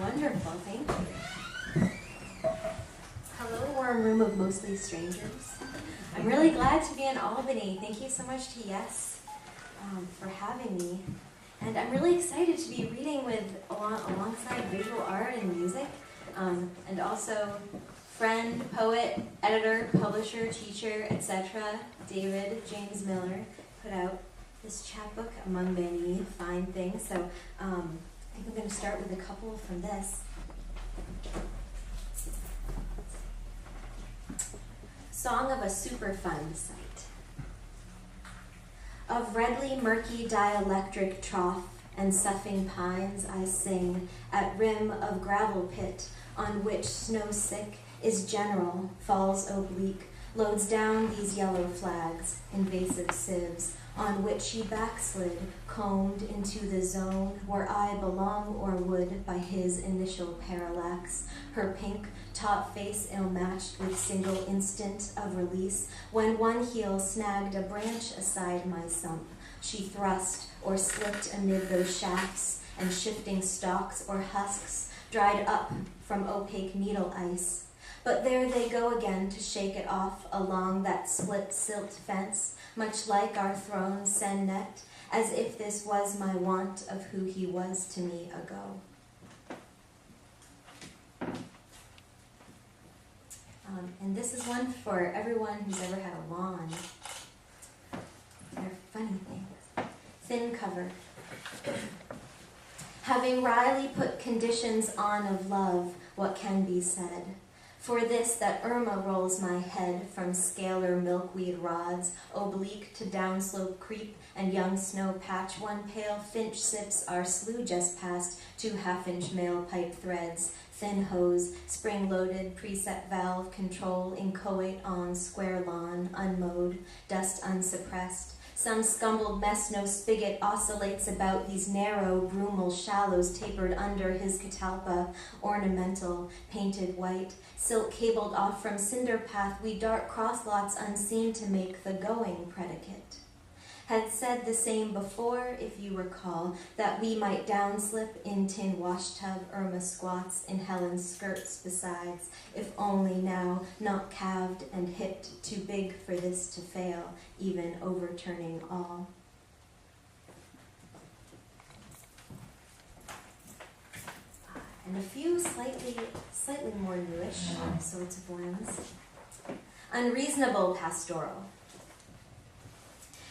Wonderful, thank you. Hello, warm room of mostly strangers. I'm really glad to be in Albany. Thank you so much to Yes for having me. And I'm really excited to be reading alongside visual art and music, and also friend, poet, editor, publisher, teacher, etc. David James Miller put out this chapbook, among many fine things. So I think I'm going to start with a couple from this. Song of a Superfund Site. Of redly murky dielectric trough and soughing pines I sing at rim of gravel pit on which snow sick is general, falls oblique, loads down these yellow flags, invasive sieves, on which she backslid, combed into the zone where I belong or would by his initial parallax, her pink top face ill-matched with single instant of release, when one heel snagged a branch aside my sump, she thrust or slipped amid those shafts and shifting stalks or husks, dried up from opaque needle ice. But there they go again to shake it off along that split silt fence, much like our throne sen net, as if this was my want of who he was to me ago. And this is one for everyone who's ever had a lawn. They're funny things. Thin cover. Having wryly put conditions on of love, what can be said? For this that Irma rolls my head from scalar milkweed rods, oblique to downslope creep and young snow patch, one pale finch sips our slough just past, 2 half-inch male pipe threads, thin hose, spring-loaded, preset valve control, inchoate on square lawn, unmowed, dust unsuppressed. Some scumbled mess no spigot oscillates about these narrow, brumal shallows tapered under his catalpa, ornamental, painted white, silk cabled off from cinder path, we dart crosslots unseen to make the going predicate. Had said the same before, if you recall, that we might downslip in tin washtub, Irma squats in Helen's skirts besides, if only now not calved and hipped, too big for this to fail, even overturning all. And a few slightly more newish sorts of ones. Unreasonable pastoral.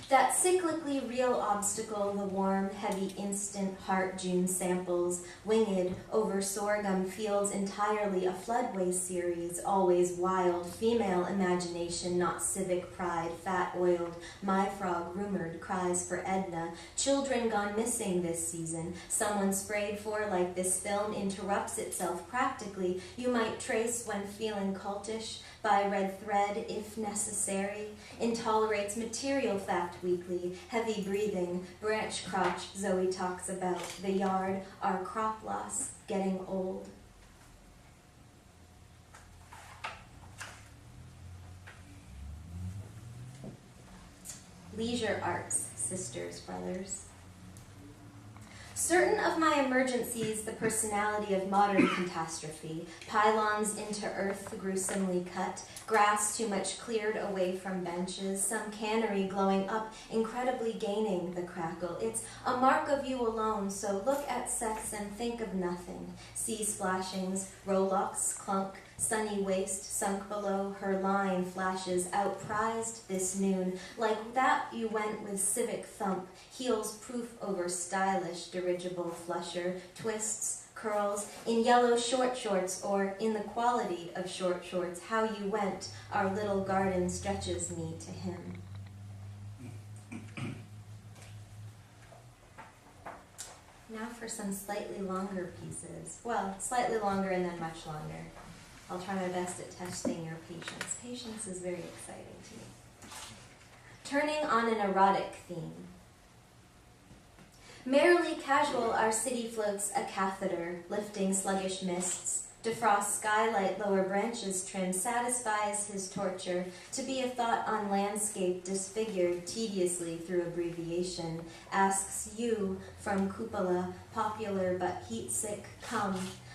That cyclically real obstacle, the warm, heavy, instant heart June samples, winged over sorghum fields entirely, a floodway series, always wild, female imagination, not civic pride, fat-oiled, my frog rumored, cries for Edna, children gone missing this season, someone sprayed for like this film interrupts itself practically, you might trace when feeling cultish, by red thread if necessary, intolerates material fact weekly, heavy breathing, branch crotch Zoe talks about, the yard, our crop loss, getting old. Leisure arts, sisters, brothers. Certain of my emergencies, the personality of modern catastrophe, pylons into earth gruesomely cut, grass too much cleared away from benches, some cannery glowing up, incredibly gaining the crackle. It's a mark of you alone, so look at sex and think of nothing. Sea splashings, rowlocks clunk, sunny waist sunk below, her line flashes outprized this noon. Like that you went with civic thump, heels proof over stylish dirigible flusher, twists, curls, in yellow short shorts or in the quality of short shorts, how you went, our little garden stretches me to him. Now for some slightly longer pieces. Well, slightly longer and then much longer. I'll try my best at testing your patience. Patience is very exciting to me. Turning on an erotic theme. Merrily casual our city floats a catheter, lifting sluggish mists. Defrost skylight, lower branches trim, satisfies his torture to be a thought on landscape disfigured tediously through abbreviation. Asks you from cupola, popular but heat-sick, come.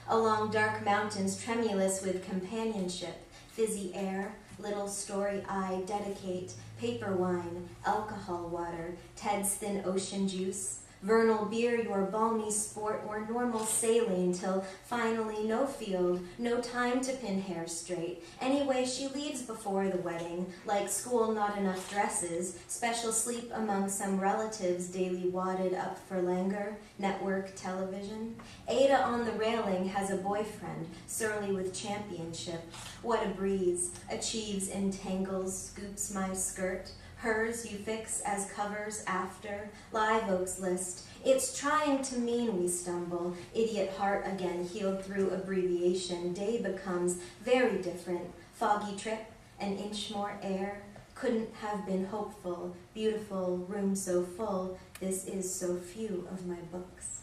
along dark mountains tremulous with companionship, fizzy air, little story I dedicate, paper wine, alcohol water, Ted's thin ocean juice, vernal beer, your balmy sport, or normal saline, till finally no field, no time to pin hair straight. Anyway, she leaves before the wedding, like school, not enough dresses, special sleep among some relatives, daily wadded up for languor, network television. Ada on the railing has a boyfriend, surly with championship. What a breeze, achieves entangles, scoops my skirt. Hers you fix as covers after, Live Oak's list. It's trying to mean we stumble, idiot heart again healed through abbreviation. Day becomes very different, foggy trip, an inch more air. Couldn't have been hopeful, beautiful, room so full, this is so few of my books.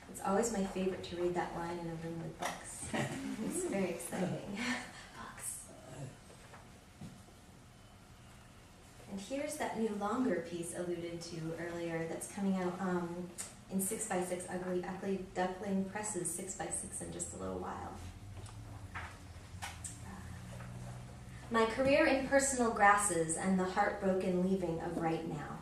It's always my favorite to read that line in a room with books. It's very exciting. And here's that new longer piece alluded to earlier that's coming out in 6x6 Ugly Duckling Presses 6x6 in just a little while. My career in personal grasses and the heartbroken leaving of right now.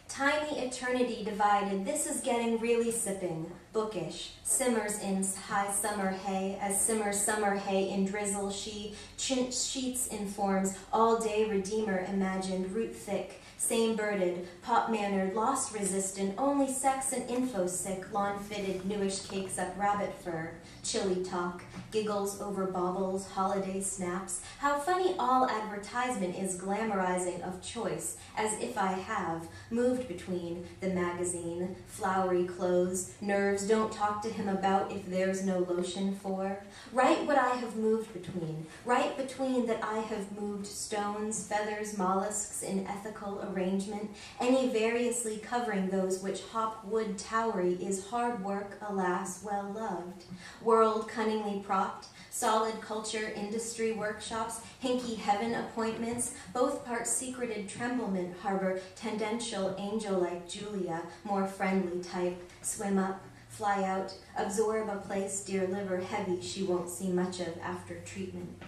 Tiny eternity divided, this is getting really sipping, bookish, simmers in high summer hay, as simmers summer hay in drizzle, she sheets in forms, all day redeemer imagined, root thick, same-birded, pop-mannered, lost-resistant, only sex and info-sick, lawn-fitted, newish cakes up rabbit fur, chilly talk, giggles over baubles, holiday snaps. How funny all advertisement is glamorizing of choice, as if I have moved between the magazine, flowery clothes, nerves don't talk to him about if there's no lotion for. Write what I have moved between, right between that I have moved stones, feathers, mollusks in ethical arrangement, any variously covering those which hop wood towery is hard work, alas, well loved. World cunningly propped, solid culture industry workshops, hinky heaven appointments, both parts secreted tremblement harbor tendential angel like Julia, more friendly type, swim up, fly out, absorb a place, dear liver heavy she won't see much of after treatment.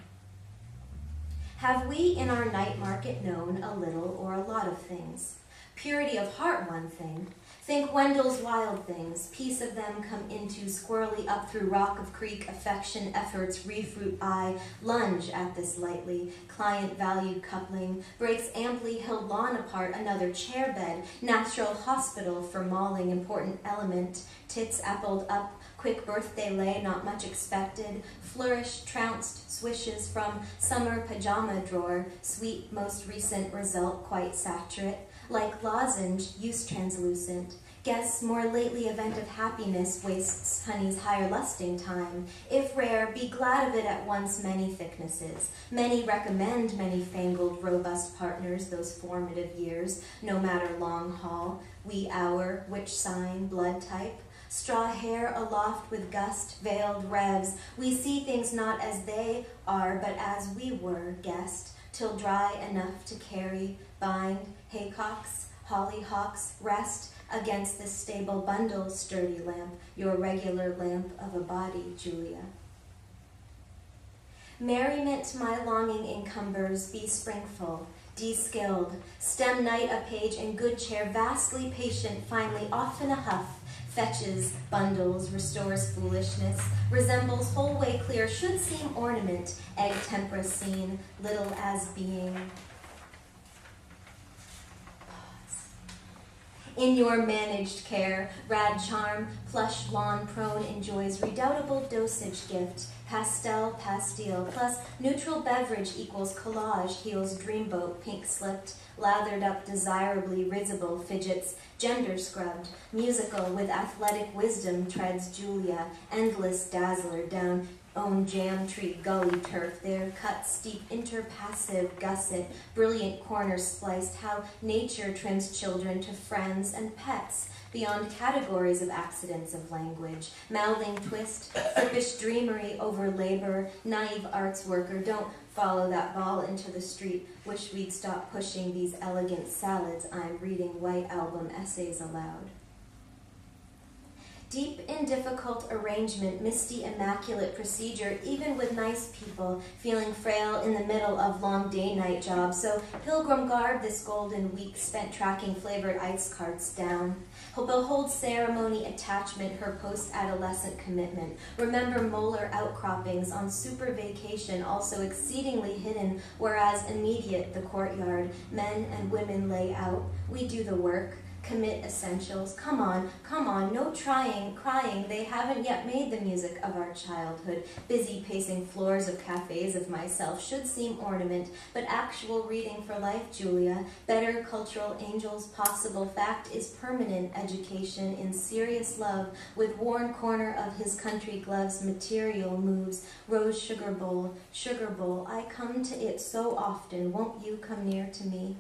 Have we in our night market known a little or a lot of things? Purity of heart, one thing. Think Wendell's wild things, piece of them come into squirrely up through rock of creek, affection, efforts, refruit eye, lunge at this lightly, client valued coupling, breaks amply held lawn apart, another chair bed, natural hospital for mauling important element, tits appled up, quick birthday lay, not much expected, flourish, trounced, swishes from summer pajama drawer, sweet most recent result quite saturate, like lozenge, use translucent. Guess more lately event of happiness wastes honey's higher lusting time. If rare, be glad of it at once many thicknesses. Many recommend many fangled, robust partners those formative years, no matter long haul, wee hour, which sign, blood type. Straw hair aloft with gust, veiled revs. We see things not as they are, but as we were, guessed, till dry enough to carry, bind, haycocks, hollyhocks, rest against this stable bundle, sturdy lamp, your regular lamp of a body, Julia. Merriment my longing encumbers, be springful, de-skilled, stem night a page in good cheer, vastly patient, finally off in a huff, fetches, bundles, restores foolishness, resembles whole way clear, should seem ornament, egg tempera scene, little as being. In your managed care, rad charm, plush lawn prone enjoys redoubtable dosage gift, pastel pastille, plus neutral beverage equals collage, heels dreamboat, pink slipped, lathered up desirably risible fidgets, gender scrubbed, musical with athletic wisdom treads Julia, endless dazzler down own jam tree gully turf, there cut steep interpassive gusset, brilliant corners spliced, how nature trims children to friends and pets, beyond categories of accidents of language, mouthing twist, flippish dreamery over labor, naive arts worker, don't follow that ball into the street, wish we'd stop pushing these elegant salads, I'm reading white album essays aloud. Deep in difficult arrangement, misty immaculate procedure, even with nice people, feeling frail in the middle of long day-night jobs. So pilgrim garb this golden week spent tracking flavored ice carts down. Behold ceremony attachment, her post-adolescent commitment. Remember molar outcroppings on super vacation, also exceedingly hidden, whereas immediate the courtyard. Men and women lay out. We do the work. Commit essentials. Come on, no crying. They haven't yet made the music of our childhood. Busy pacing floors of cafes of myself should seem ornament, but actual reading for life, Julia. Better cultural angels, possible fact is permanent education in serious love, with worn corner of his country gloves, material moves. Rose sugar bowl, I come to it so often, won't you come near to me?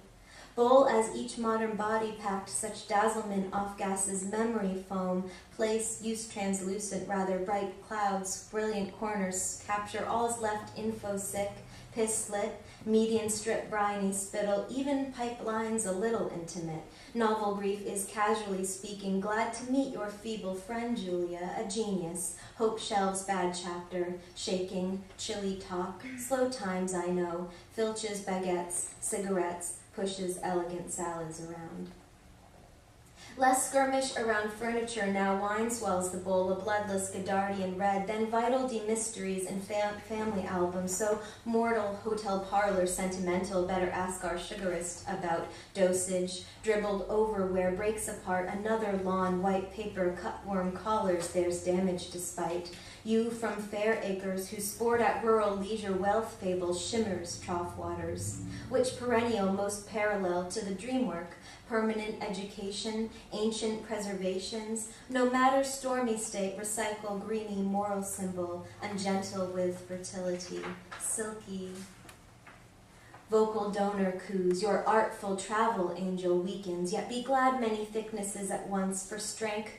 Bowl as each modern body packed such dazzlement off gases, memory foam, place, use translucent, rather bright clouds, brilliant corners, capture all's left info sick, piss slit, median strip briny spittle, even pipelines a little intimate. Novel grief is casually speaking, glad to meet your feeble friend Julia, a genius. Hope shelves bad chapter, shaking, chilly talk, slow times I know, filches baguettes, cigarettes, pushes elegant salads around. Less skirmish around furniture, now wine swells the bowl, a bloodless Godardian red, then vital demysteries and family albums, so mortal hotel parlor sentimental, better ask our sugarist about dosage, dribbled over where breaks apart another lawn, white paper, cutworm collars, there's damage despite. You from fair acres who sport at rural leisure wealth fables, shimmers, trough waters. Which perennial most parallel to the dream work? Permanent education, ancient preservations, no matter stormy state, recycle greeny moral symbol, ungentle with fertility, silky. Vocal donor coups, your artful travel angel weakens, yet be glad many thicknesses at once for strength,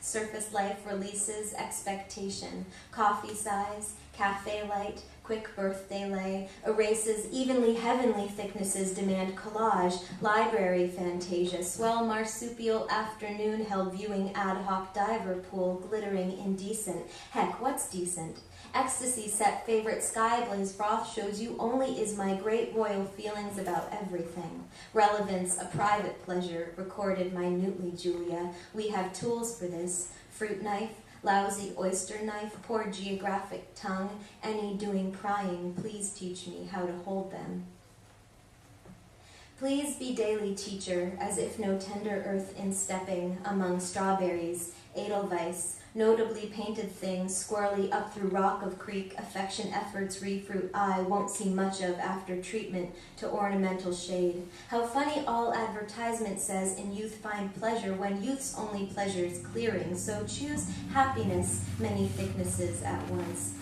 surface life releases expectation, coffee size, cafe light, quick birthday lay, erases evenly heavenly thicknesses demand collage, library fantasia, swell marsupial afternoon held viewing ad hoc diver pool, glittering indecent. Heck, what's decent? Ecstasy set favorite sky blaze froth shows you only is my great royal feelings about everything. Relevance, a private pleasure, recorded minutely, Julia. We have tools for this. Fruit knife, lousy oyster knife, poor geographic tongue, any doing prying, please teach me how to hold them. Please be daily teacher, as if no tender earth in stepping among strawberries, edelweiss, notably painted things, squirrely up through rock of creek, affection efforts refruit I won't see much of after treatment to ornamental shade. How funny all advertisement says in youth find pleasure when youth's only pleasure is clearing, so choose happiness, many thicknesses at once.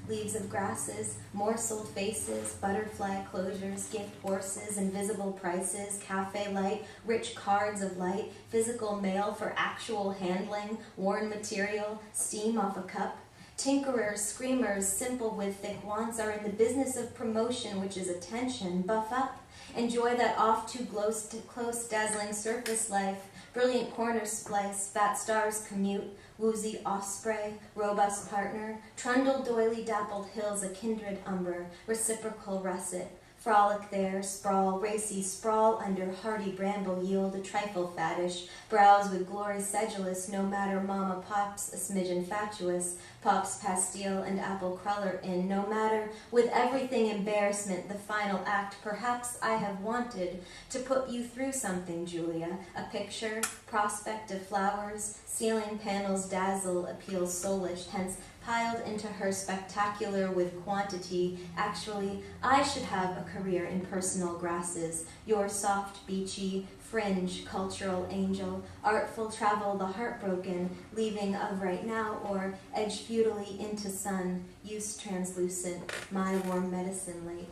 Leaves of grasses, morseled faces, butterfly closures, gift horses, invisible prices, cafe light, rich cards of light, physical mail for actual handling, worn material, steam off a cup. Tinkerers, screamers, simple with thick wants are in the business of promotion, which is attention. Buff up. Enjoy that off too close, dazzling surface life. Brilliant corner splice, fat stars commute, woozy osprey, robust partner, trundle doily dappled hills, a kindred umber, reciprocal russet, frolic there, sprawl, racy, sprawl under hardy bramble yield, a trifle fattish, browse with glory sedulous, no matter mama pops, a smidgen fatuous, pops pastille and apple cruller in, no matter, with everything embarrassment, the final act, perhaps I have wanted to put you through something, Julia, a picture, prospect of flowers, ceiling panels dazzle, appeals soulish, hence piled into her spectacular with quantity. Actually, I should have a career in personal grasses, your soft, beachy, fringe, cultural angel, artful travel the heartbroken, leaving of right now, or edge futilely into sun, use translucent, my warm medicine lake.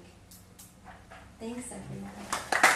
Thanks, everyone.